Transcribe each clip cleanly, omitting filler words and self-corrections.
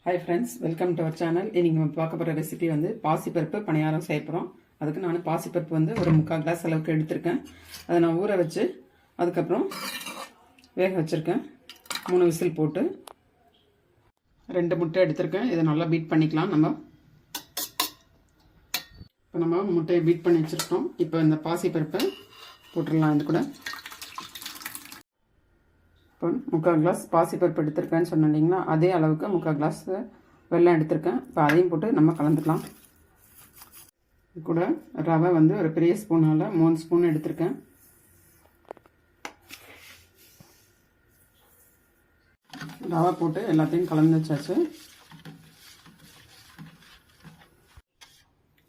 Hi friends, welcome to our channel. இன்னைக்கு நம்ம பார்க்க போகிற ரெசிபி வந்து பாசிப்பருப்பு பணியாரம் செய்ய போகிறோம். அதுக்கு நான் பாசிப்பருப்பு வந்து ஒரு 3/4 கிளாஸ் அளவுக்கு எடுத்திருக்கேன். அதை நான் ஊற வச்சு அதுக்கப்புறம் வேக வச்சுருக்கேன். 3 விசில் போட்டு 2 முட்டை எடுத்திருக்கேன். இதை நல்லா பீட் பண்ணிக்கலாம். இப்போ நம்ம முட்டையை பீட் பண்ணி வச்சுருக்கோம். இப்போ இந்த பாசிப்பருப்பை போட்டுடலாம். இது கூட இப்போ 3/4 கிளாஸ் பாசிப்பருப்பு எடுத்திருக்கேன்னு சொன்னேன் இல்லைங்களா, அதே அளவுக்கு 3/4 கிளாஸ் வெல்லம் எடுத்திருக்கேன். இப்போ அதையும் போட்டு நம்ம கலந்துக்கலாம். இது கூட ரவை வந்து ஒரு பெரிய ஸ்பூனால் 3 ஸ்பூன் எடுத்திருக்கேன். ரவை போட்டு எல்லாத்தையும் கலந்து வச்சாச்சு.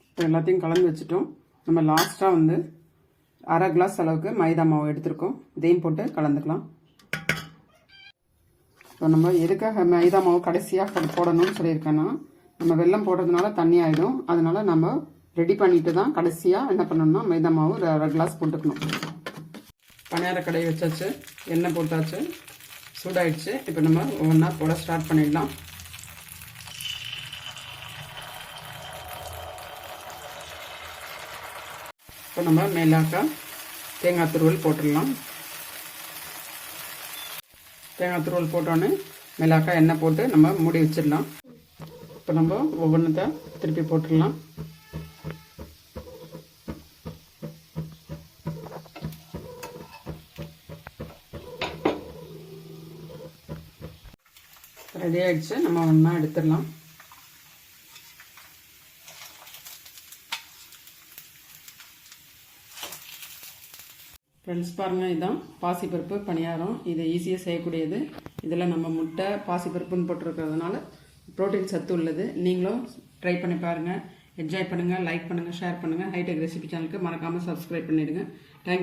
இப்போ எல்லாத்தையும் கலந்து வச்சுட்டோம். நம்ம லாஸ்ட்டாக வந்து 1/2 கிளாஸ் அளவுக்கு மைதா மாவு எடுத்திருக்கோம். இதையும் போட்டு கலந்துக்கலாம். இப்போ நம்ம எதுக்காக மைதா மாவு கடைசியாக போடணும்னு சொல்லியிருக்கேன்னா, நம்ம வெல்லம் போடுறதுனால தண்ணி ஆகிடும். அதனால நம்ம ரெடி பண்ணிட்டு தான் கடைசியாக என்ன பண்ணணும்னா மைதா மாவு 1/2 கிளாஸ் போட்டுக்கணும். பணியார கடாய் வச்சாச்சு, எண்ணெய் போட்டாச்சு, சூடாயிடுச்சு. இப்போ நம்ம ஒவ்வொன்றா போட ஸ்டார்ட் பண்ணிடலாம். இப்போ நம்ம மேலாக்கா தேங்காய் துருவல் போட்டுடலாம். தேங்காய் துருவல் போட்டோன்னே மிளகாய் எண்ணெய் போட்டு நம்ம மூடி வச்சிடலாம். இப்போ நம்ம ஒவ்வொன்றத்தை திருப்பி போட்டுடலாம். ரெடி ஆகிடுச்சு. நம்ம ஒன்றா எடுத்துடலாம். ஃப்ரெண்ட்ஸ் பாருங்கள், இதுதான் பாசிப்பருப்பு பணியாரம். இது ஈஸியாக செய்யக்கூடியது. இதில் நம்ம முட்டை பாசிப்பருப்புன்னு போட்டிருக்கிறதுனால ப்ரோட்டீன் சத்து உள்ளது. நீங்களும் ட்ரை பண்ணி பாருங்கள். என்ஜாய் பண்ணுங்கள், லைக் பண்ணுங்கள், ஷேர் பண்ணுங்கள். ஹைடெக் ரெசிபி சேனலுக்கு மறக்காமல் சப்ஸ்கிரைப் பண்ணிவிடுங்க. தேங்க்யூ.